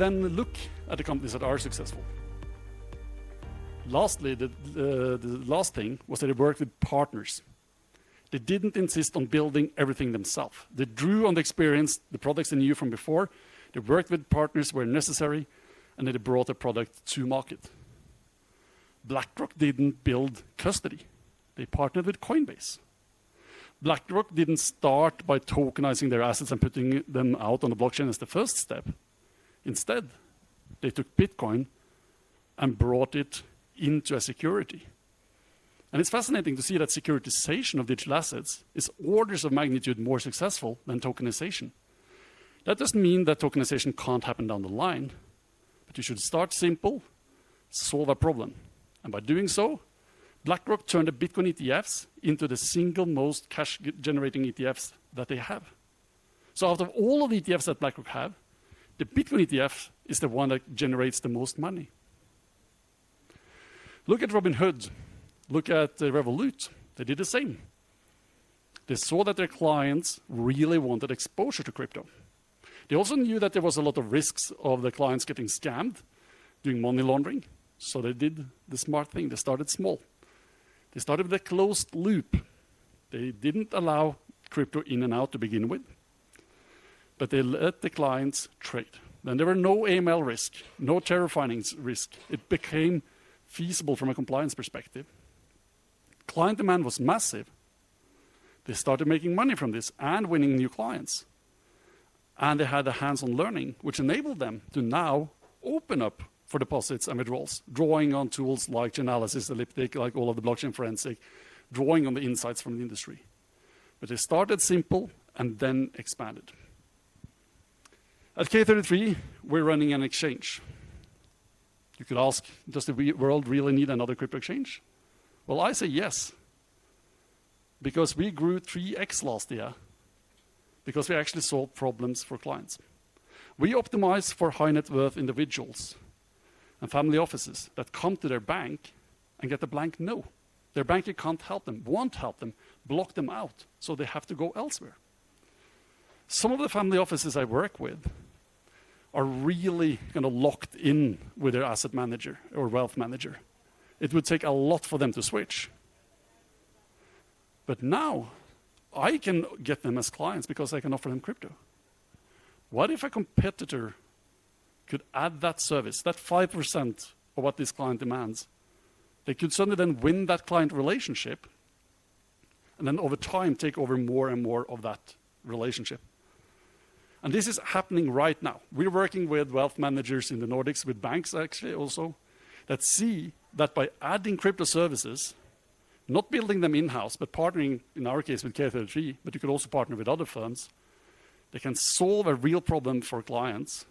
then look at the companies that are successful. Lastly, the last thing was that they worked with partners. They didn't insist on building everything themselves. They drew on the experience, the products they knew from before. They worked with partners where necessary, and then they brought the product to market. BlackRock didn't build custody. They partnered with Coinbase. BlackRock didn't start by tokenizing their assets and putting them out on the blockchain as the first step. Instead, they took Bitcoin and brought it into a security. And it's fascinating to see that securitization of digital assets is orders of magnitude more successful than tokenization. That doesn't mean that tokenization can't happen down the line, but you should start simple, solve a problem. And by doing so, BlackRock turned the Bitcoin ETFs into the single most cash-generating ETFs that they have. So out of all of the ETFs that BlackRock have, the Bitcoin ETF is the one that generates the most money. Look at Robinhood. Look at Revolut. They did the same. They saw that their clients really wanted exposure to crypto. They also knew that there was a lot of risks of the clients getting scammed, doing money laundering. So they did the smart thing. They started small. They started with a closed loop. They didn't allow crypto in and out to begin with, but they let the clients trade. Then there were no AML risk, no terror finance risk. It became feasible from a compliance perspective. Client demand was massive. They started making money from this and winning new clients. And they had a hands-on learning, which enabled them to now open up for deposits and withdrawals, drawing on tools like Chainalysis, Elliptic, like all of the blockchain forensic, drawing on the insights from the industry. But they started simple and then expanded. At K33, we're running an exchange. You could ask, does the world really need another crypto exchange? Well, I say yes, because we grew 3x last year, because we actually solved problems for clients. We optimize for high net worth individuals and family offices that come to their bank and get a blank no. Their banker can't help them, won't help them, block them out, so they have to go elsewhere. Some of the family offices I work with are really kind of locked in with their asset manager or wealth manager. It would take a lot for them to switch. But now, I can get them as clients because I can offer them crypto. What if a competitor could add that service, that 5% of what this client demands? They could suddenly then win that client relationship and then over time take over more and more of that relationship. And this is happening right now. We're working with wealth managers in the Nordics, with banks actually also, that see that by adding crypto services, not building them in-house, but partnering, in our case, with K33, but you could also partner with other firms, they can solve a real problem for clients.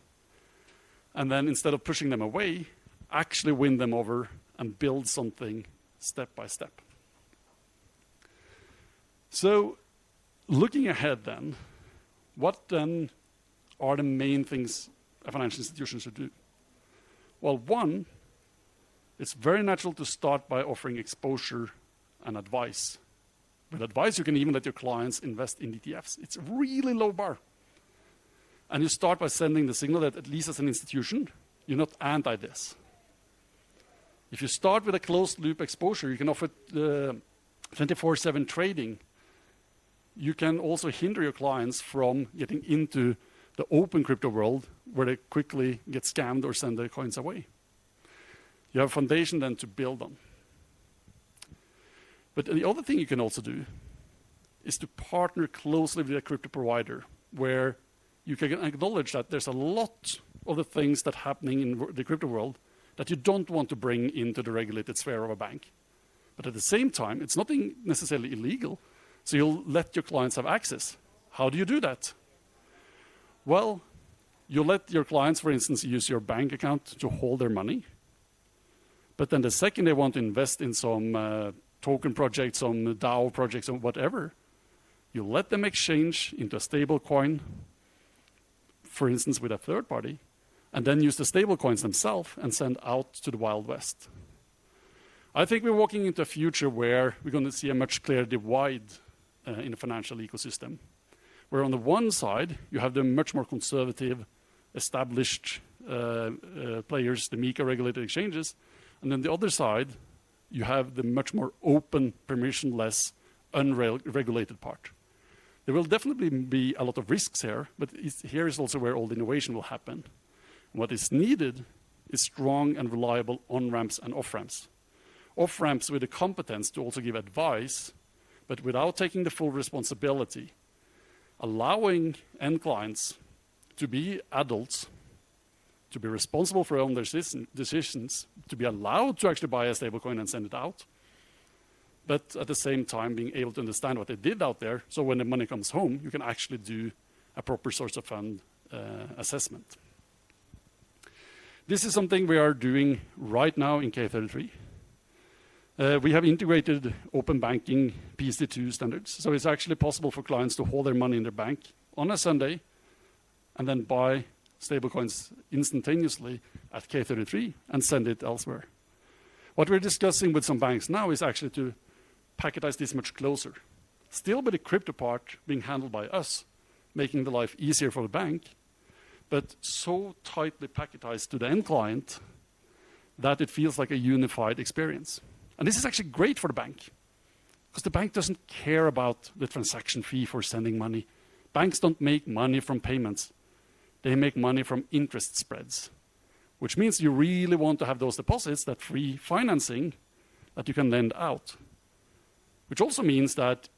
And then instead of pushing them away, actually win them over and build something step by step. So looking ahead then, what then are the main things a financial institution should do? Well, one, it's very natural to start by offering exposure and advice. With advice, you can even let your clients invest in ETFs. It's a really low bar. And you start by sending the signal that, at least as an institution, you're not anti this. If you start with a closed loop exposure, you can offer 24/7 trading. You can also hinder your clients from getting into the open crypto world where they quickly get scammed or send their coins away. You have a foundation then to build on. But the other thing you can also do is to partner closely with a crypto provider where you can acknowledge that there's a lot of the things that are happening in the crypto world that you don't want to bring into the regulated sphere of a bank. But at the same time, it's nothing necessarily illegal, so you'll let your clients have access. How do you do that? Well, you let your clients, for instance, use your bank account to hold their money. But then the second they want to invest in some token project, some DAO projects, or whatever, you let them exchange into a stable coin, for instance, with a third party, and then use the stable coins themselves and send out to the Wild West. I think we're walking into a future where we're going to see a much clearer divide in the financial ecosystem, where on the one side, you have the much more conservative, established players, the MiCA-regulated exchanges. And then the other side, you have the much more open, permissionless, unregulated part. There will definitely be a lot of risks here, but here is also where all the innovation will happen. What is needed is strong and reliable on-ramps and off-ramps. Off-ramps with the competence to also give advice, but without taking the full responsibility, allowing end clients to be adults, to be responsible for their own decisions, to be allowed to actually buy a stablecoin and send it out, but at the same time being able to understand what they did out there, so when the money comes home, you can actually do a proper source of fund assessment. This is something we are doing right now in K33. We have integrated open banking PSD2 standards, so it's actually possible for clients to hold their money in their bank on a Sunday and then buy stablecoins instantaneously at K33 and send it elsewhere. What we're discussing with some banks now is actually to packetize this much closer. Still with the crypto part being handled by us, making the life easier for the bank, but so tightly packetized to the end client that it feels like a unified experience. And this is actually great for the bank, because the bank doesn't care about the transaction fee for sending money. Banks don't make money from payments. They make money from interest spreads, which means you really want to have those deposits, that free financing that you can lend out. Which also means that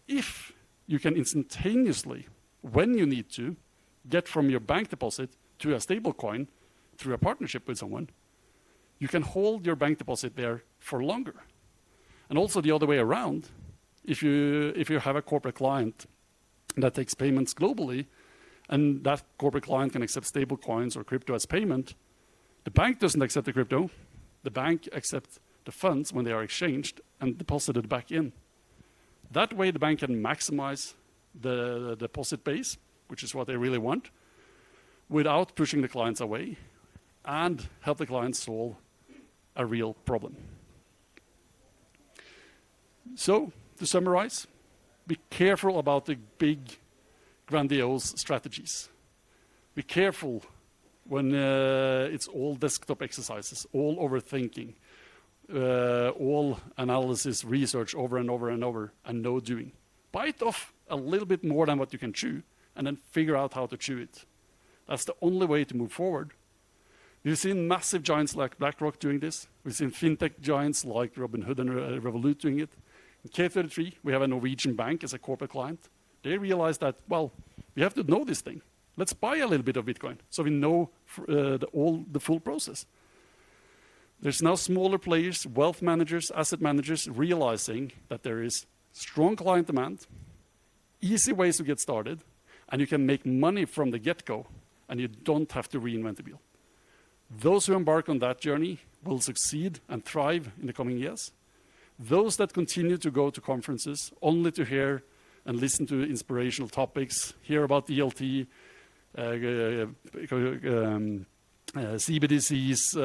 if you can instantaneously, when you need to, get from your bank deposit to a stablecoin through a partnership with someone, you can hold your bank deposit there for longer. And also the other way around, if you have a corporate client that takes payments globally, and that corporate client can accept stable coins or crypto as payment, the bank doesn't accept the crypto, the bank accepts the funds when they are exchanged and deposited back in. That way the bank can maximize the deposit base, which is what they really want, without pushing the clients away, and help the clients solve a real problem. So, to summarize, be careful about the big, grandiose strategies. Be careful when it's all desktop exercises, all overthinking, all analysis, research over and over and over, and no doing. Bite off a little bit more than what you can chew, and then figure out how to chew it. That's the only way to move forward. We've seen massive giants like BlackRock doing this. We've seen fintech giants like Robinhood and Revolut doing it. In K33, we have a Norwegian bank as a corporate client. They realized that, well, we have to know this thing. Let's buy a little bit of Bitcoin so we know the full process. There's now smaller players, wealth managers, asset managers, realizing that there is strong client demand, easy ways to get started, and you can make money from the get-go, and you don't have to reinvent the wheel. Those who embark on that journey will succeed and thrive in the coming years. Those that continue to go to conferences only to hear and listen to inspirational topics, hear about DLT, CBDCs,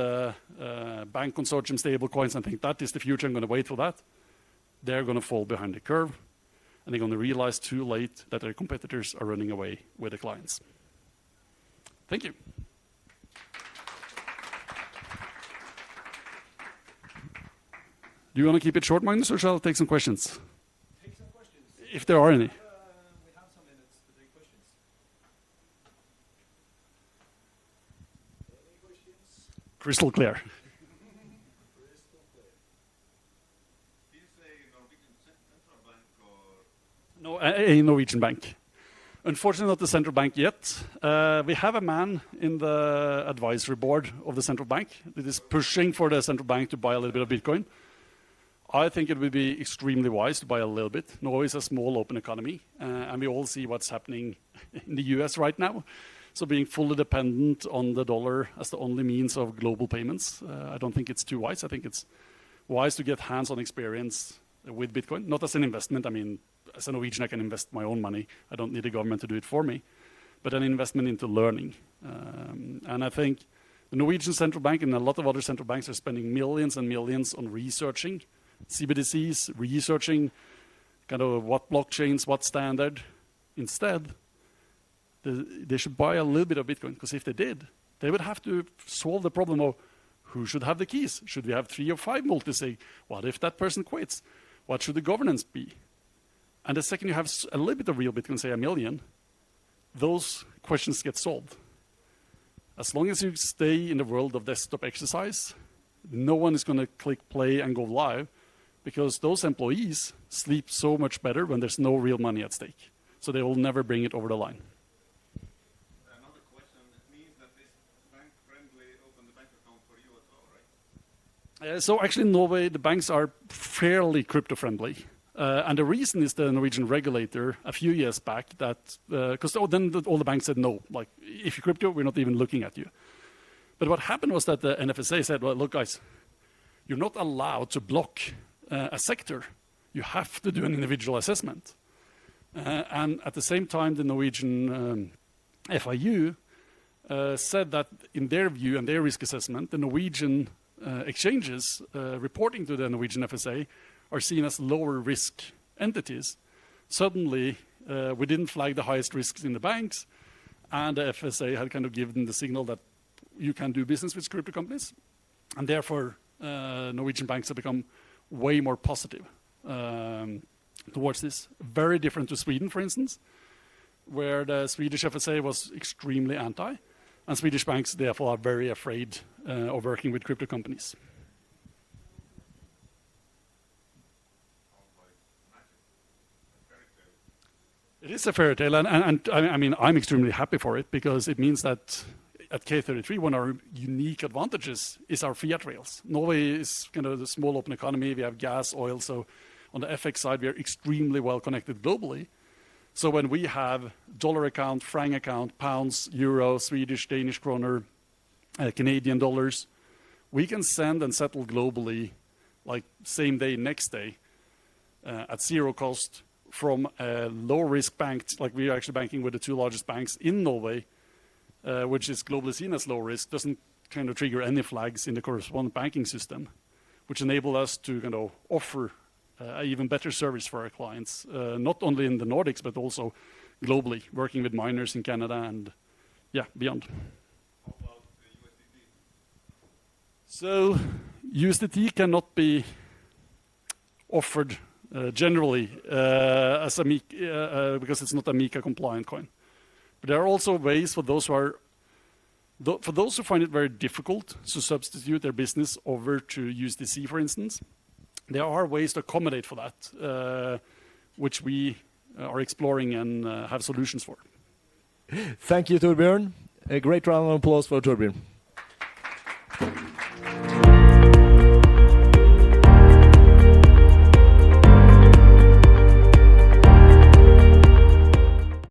bank consortium stablecoins, and think that is the future, I'm going to wait for that, they're going to fall behind the curve, and they're going to realize too late that their competitors are running away with the clients. Thank you. Do you want to keep it short, Magnus, or shall I take some questions? Take some questions. If there are any. We have some minutes to take questions. Any questions? Crystal clear. Crystal clear. Did you say Norwegian central bank or? No, a Norwegian bank. Unfortunately, not the central bank yet. We have a man in the advisory board of the central bank that is pushing for the central bank to buy a little bit of Bitcoin. I think it would be extremely wise to buy a little bit. Norway is a small open economy, and we all see what's happening in the US right now. So being fully dependent on the dollar as the only means of global payments, I don't think it's too wise. I think it's wise to get hands-on experience with Bitcoin, not as an investment. I mean, as a Norwegian, I can invest my own money. I don't need the government to do it for me, but an investment into learning. And I think the Norwegian central bank and a lot of other central banks are spending millions and millions on researching CBDCs, researching kind of what blockchains, what standard. Instead, they should buy a little bit of Bitcoin, because if they did, They would have to solve the problem of who should have the keys. Should we have 3 or 5 multi-sig? What if that person quits? What should the governance be? And the second you have a little bit of real Bitcoin, say 1 million, those questions get solved. As long as you stay in the world of desktop exercise, no one is going to click play and go live, because those employees sleep so much better when there's no real money at stake. So they will never bring it over the line. Another question, it means that this bank-friendly opened the bank account for you as well, right? So actually in Norway, the banks are fairly crypto-friendly. And the reason is the Norwegian regulator a few years back that, because then all the banks said no, like if you crypto, we're not even looking at you. But what happened was that the NFSA said, well, look guys, you're not allowed to block a sector. You have to do an individual assessment. And at the same time, the Norwegian FIU said that in their view and their risk assessment, the Norwegian exchanges reporting to the Norwegian FSA are seen as lower risk entities. Suddenly, we didn't flag the highest risks in the banks, and the FSA had kind of given the signal that you can do business with crypto companies, and therefore Norwegian banks have become way more positive towards this. Very different to Sweden, for instance, where the Swedish FSA was extremely anti, and Swedish banks therefore are very afraid of working with crypto companies. It is a fairy tale, and I mean, I'm extremely happy for it, because it means that at K33, one of our unique advantages is our fiat rails. Norway is kind of the small open economy. We have gas, oil, so on the FX side, we are extremely well connected globally. So when we have dollar account, franc account, pounds, euro, Swedish, Danish kroner, Canadian dollars, we can send and settle globally, like same day, next day, at zero cost from a low-risk bank, like we are actually banking with the 2 largest banks in Norway, which is globally seen as low risk, doesn't kind of trigger any flags in the correspondent banking system, which enable us to kind of offer an even better service for our clients, not only in the Nordics, but also globally, working with miners in Canada and beyond. How about the USDT? So USDT cannot be offered generally as a because it's not a MiCA compliant coin. But there are also ways for those who find it very difficult to substitute their business over to USDC, for instance. There are ways to accommodate for that, which we are exploring and have solutions for. Thank you, Torbjørn. A great round of applause for Torbjørn.